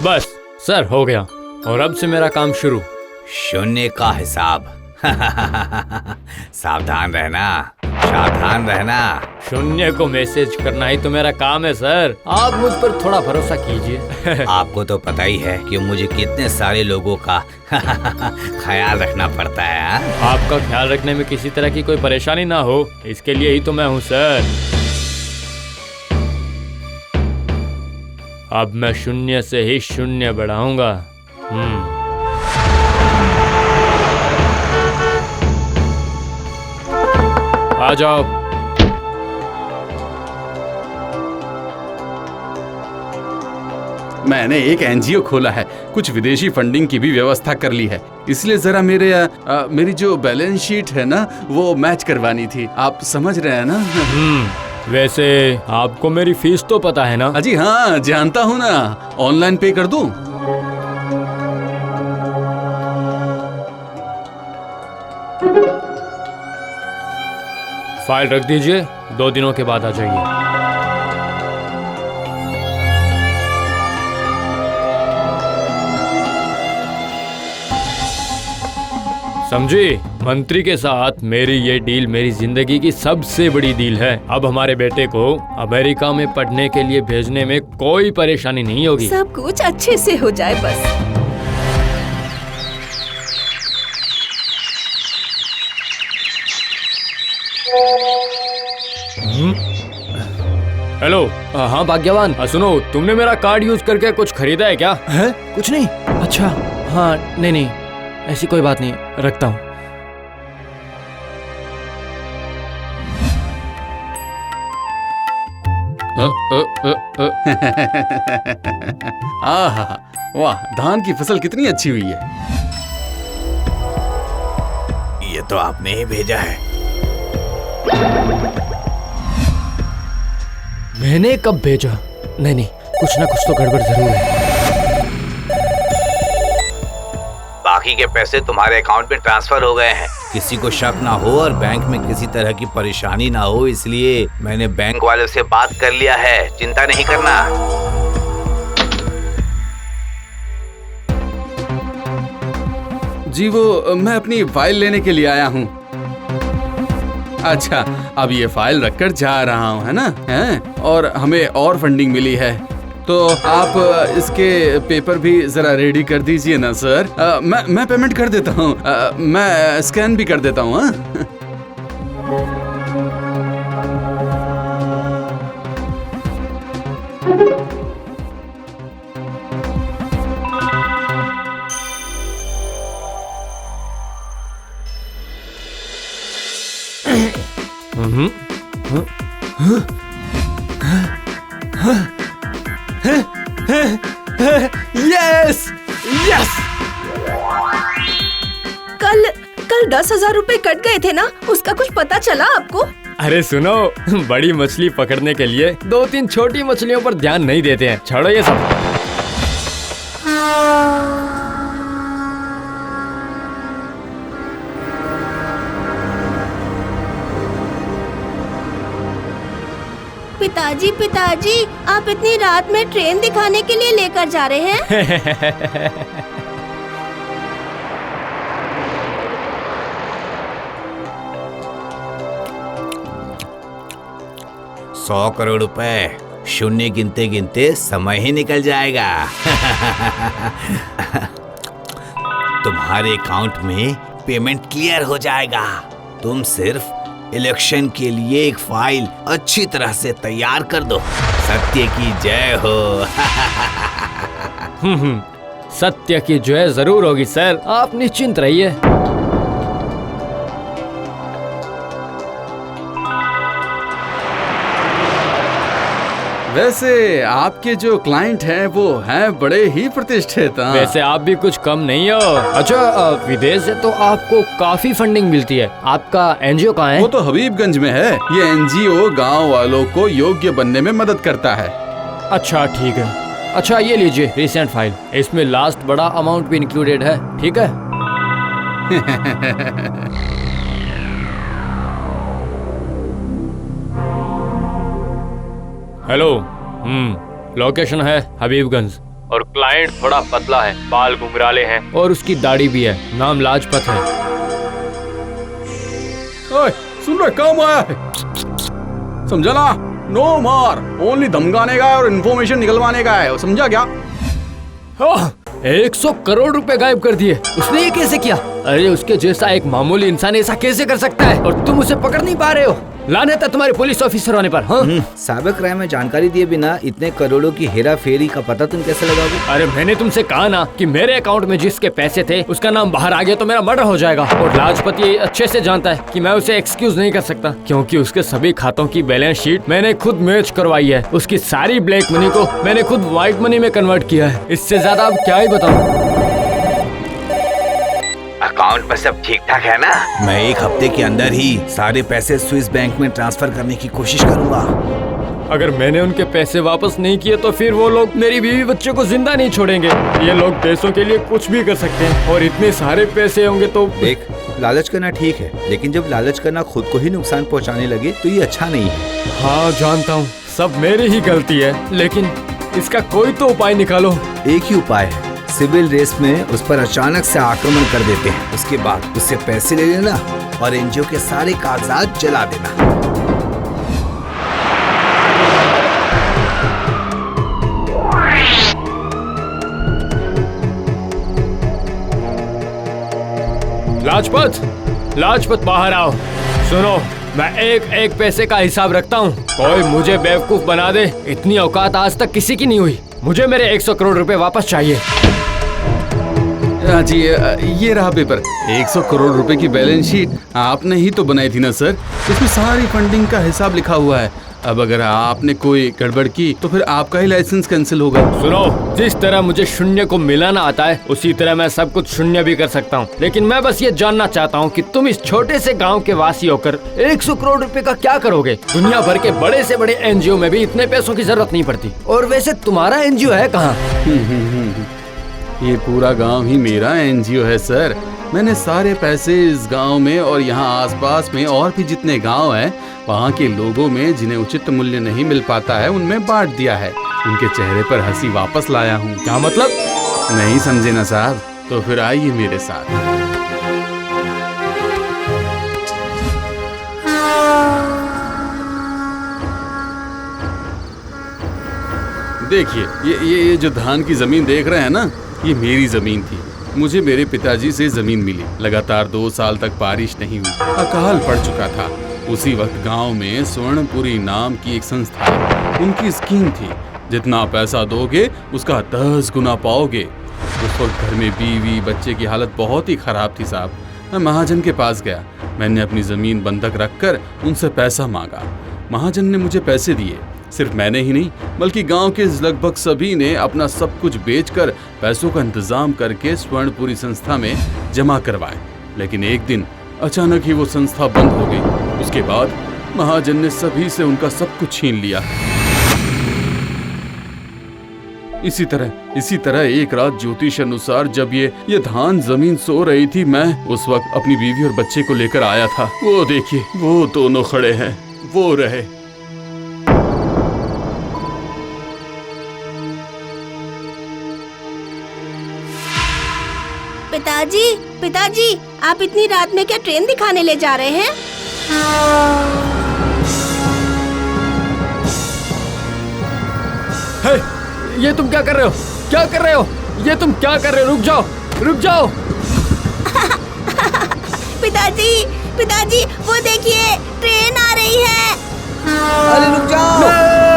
बस सर, हो गया। और अब से मेरा काम शुरू। शून्य का हिसाब। सावधान रहना, सावधान रहना। शून्य को मैसेज करना ही तो मेरा काम है सर, आप मुझ पर थोड़ा भरोसा कीजिए। आपको तो पता ही है कि मुझे कितने सारे लोगों का ख्याल रखना पड़ता है। आपका ख्याल रखने में किसी तरह की कोई परेशानी ना हो, इसके लिए ही तो मैं हूँ सर। अब मैं शून्य से ही शून्य बढ़ाऊंगा। आ जाओ। मैंने एक एनजीओ खोला है, कुछ विदेशी फंडिंग की भी व्यवस्था कर ली है, इसलिए जरा मेरी जो बैलेंस शीट है ना वो मैच करवानी थी। आप समझ रहे हैं ना? वैसे आपको मेरी फीस तो पता है ना? अजी हाँ, जानता हूँ ना। ऑनलाइन पे कर दूं? फाइल रख दीजिए, 2 दिनों के बाद आ जाइए। समझी? मंत्री के साथ मेरी ये डील मेरी जिंदगी की सबसे बड़ी डील है। अब हमारे बेटे को अमेरिका में पढ़ने के लिए भेजने में कोई परेशानी नहीं होगी। सब कुछ अच्छे से हो जाए बस। हेलो। हाँ भाग्यवान, सुनो, तुमने मेरा कार्ड यूज करके कुछ खरीदा है क्या? है? कुछ नहीं। अच्छा, हाँ, नहीं, ऐसी कोई बात नहीं, रखता हूँ। आहा, वाह, धान की फसल कितनी अच्छी हुई है। ये तो आपने ही भेजा है। मैंने कब भेजा? नहीं, कुछ ना कुछ तो गड़बड़ जरूर है। बाकी के पैसे तुम्हारे अकाउंट में ट्रांसफर हो गए हैं। किसी को शक ना हो और बैंक में किसी तरह की परेशानी ना हो, इसलिए मैंने बैंक वालों से बात कर लिया है। चिंता नहीं करना। जी वो मैं अपनी फाइल लेने के लिए आया हूँ। अच्छा, अब ये फाइल रखकर जा रहा हूँ, है ना? हैं? और हमें और फंडिंग मिली है, तो आप इसके पेपर भी जरा रेडी कर दीजिए ना सर। मैं पेमेंट कर देता हूँ, मैं स्कैन भी कर देता हूँ। Yes, yes. कल 10,000 रुपए कट गए थे ना, उसका कुछ पता चला आपको? अरे सुनो, बड़ी मछली पकड़ने के लिए 2-3 छोटी मछलियों पर ध्यान नहीं देते हैं। छोड़ो ये सब। पिताजी, आप इतनी रात में ट्रेन दिखाने के लिए लेकर जा रहे हैं? 100 करोड़ रुपए शून्य गिनते गिनते समय ही निकल जाएगा। तुम्हारे अकाउंट में पेमेंट क्लियर हो जाएगा। तुम सिर्फ इलेक्शन के लिए एक फाइल अच्छी तरह से तैयार कर दो। सत्य की जय हो। सत्य की जय जरूर होगी सर, आप निश्चिंत रहिए। वैसे आपके जो क्लाइंट हैं वो हैं बड़े ही प्रतिष्ठित। वैसे आप भी कुछ कम नहीं हो। अच्छा, विदेश से तो आपको काफी फंडिंग मिलती है। आपका एनजीओ कहाँ है? वो तो हबीबगंज में है। ये एनजीओ गांव वालों को योग्य बनने में मदद करता है। अच्छा ठीक है। अच्छा ये लीजिए रिसेंट फाइल, इसमें लास्ट बड़ा अमाउंट भी इंक्लूडेड है। ठीक है। हेलो। लोकेशन है हबीबगंज और क्लाइंट थोड़ा पतला है, बाल घुंघराले हैं और उसकी दाढ़ी भी है। नाम लाजपत है। ओए, सुन रहे, काम आया है, समझा ना? नो मार, ओनली धमकाने का है और इन्फॉर्मेशन निकलवाने का है, समझा क्या? 100 करोड़ रुपए गायब कर दिए। उसने ये कैसे किया? अरे उसके जैसा एक मामूली इंसान ऐसा कैसे कर सकता है? और तुम उसे पकड़ नहीं पा रहे हो। लानत है तुम्हारे पुलिस ऑफिसर होने पर। हाँ? साइबर क्राइम में जानकारी दिए बिना इतने करोड़ों की हेरा फेरी का पता तुम कैसे लगाओगे? अरे मैंने तुमसे कहा ना कि मेरे अकाउंट में जिसके पैसे थे उसका नाम बाहर आ गया तो मेरा मर्डर हो जाएगा। और लाजपत ये अच्छे से जानता है कि मैं उसे एक्सक्यूज नहीं कर सकता, क्योंकि उसके सभी खातों की बैलेंस शीट मैंने खुद मैच करवाई है। उसकी सारी ब्लैक मनी को मैंने खुद व्हाइट मनी में कन्वर्ट किया है। इससे ज्यादा अब क्या ही बताऊं। अकाउंट पर सब ठीक ठाक है ना? मैं 1 हफ्ते के अंदर ही सारे पैसे स्विस बैंक में ट्रांसफर करने की कोशिश करूंगा। अगर मैंने उनके पैसे वापस नहीं किए तो फिर वो लोग मेरी बीवी बच्चे को जिंदा नहीं छोड़ेंगे। ये लोग पैसों के लिए कुछ भी कर सकते हैं और इतने सारे पैसे होंगे तो। देख, लालच करना ठीक है, लेकिन जब लालच करना खुद को ही नुकसान पहुंचाने लगे तो ये अच्छा नहीं है। हाँ जानता हूँ, सब मेरी ही गलती है, लेकिन इसका कोई तो उपाय निकालो। एक ही उपाय है, सिविल रेस में उस पर अचानक से आक्रमण कर देते हैं। उसके बाद उससे पैसे ले लेना और एनजीओ के सारे कागजात जला देना। लाजपत बाहर आओ। सुनो, मैं एक पैसे का हिसाब रखता हूँ। कोई मुझे बेवकूफ बना दे, इतनी औकात आज तक किसी की नहीं हुई। मुझे मेरे 100 करोड़ रुपए वापस चाहिए। जी, ये रहा पेपर। 100 करोड़ रुपए की बैलेंस शीट आपने ही तो बनाई थी ना सर? इसमें सारी फंडिंग का हिसाब लिखा हुआ है। अब अगर आपने कोई गड़बड़ की तो फिर आपका ही लाइसेंस कैंसिल होगा। सुनो, जिस तरह मुझे शून्य को मिलाना आता है उसी तरह मैं सब कुछ शून्य भी कर सकता हूँ। लेकिन मैं बस ये जानना चाहता हूँ कि तुम इस छोटे से गांव के वासी होकर 100 करोड़ रुपए का क्या करोगे? दुनिया भर के बड़े से बड़े एनजीओ में भी इतने पैसों की जरूरत नहीं पड़ती। और वैसे तुम्हारा एनजीओ है कहाँ? ये पूरा गांव ही मेरा एनजीओ है सर। मैंने सारे पैसे इस गांव में और यहाँ आसपास में और भी जितने गांव हैं वहाँ के लोगों में जिन्हें उचित मूल्य नहीं मिल पाता है उनमें बांट दिया है। उनके चेहरे पर हंसी वापस लाया हूँ। क्या मतलब? नहीं समझे ना साहब? तो फिर आइए मेरे साथ। देखिए, ये जो धान की जमीन देख रहे हैं ना, ये मेरी जमीन थी। मुझे मेरे पिताजी से जमीन मिली। लगातार 2 साल तक बारिश नहीं हुई, अकाल पड़ चुका था। उसी वक्त गांव में स्वर्णपुरी नाम की एक संस्था है। उनकी स्कीम थी, जितना पैसा दोगे उसका 10 गुना पाओगे। उस वक्त घर में बीवी बच्चे की हालत बहुत ही खराब थी साहब। मैं महाजन के पास गया। मैंने अपनी जमीन बंधक रखकर उनसे पैसा मांगा। महाजन ने मुझे पैसे दिए। सिर्फ मैंने ही नहीं बल्कि गांव के लगभग सभी ने अपना सब कुछ बेचकर पैसों का इंतजाम करके स्वर्णपुरी संस्था में जमा करवाए। लेकिन एक दिन अचानक ही वो संस्था बंद हो गई। उसके बाद महाजन ने सभी से उनका सब कुछ छीन लिया। इसी तरह एक रात ज्योतिष अनुसार जब ये धान जमीन सो रही थी, मैं उस वक्त अपनी बीवी और बच्चे को लेकर आया था। वो देखिए, वो दोनों खड़े हैं, वो रहे। पिताजी, आप इतनी रात में क्या ट्रेन दिखाने ले जा रहे हैं? हे, ये तुम क्या कर रहे हो? क्या कर रहे हो? ये तुम क्या कर रहे हो? रुक जाओ। पिताजी, वो देखिए, ट्रेन आ रही है। अरे रुक जाओ।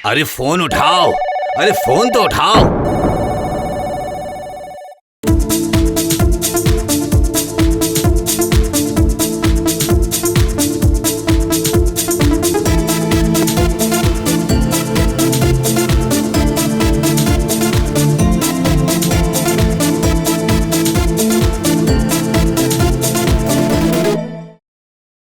अरे फोन उठाओ। अरे फोन तो उठाओ।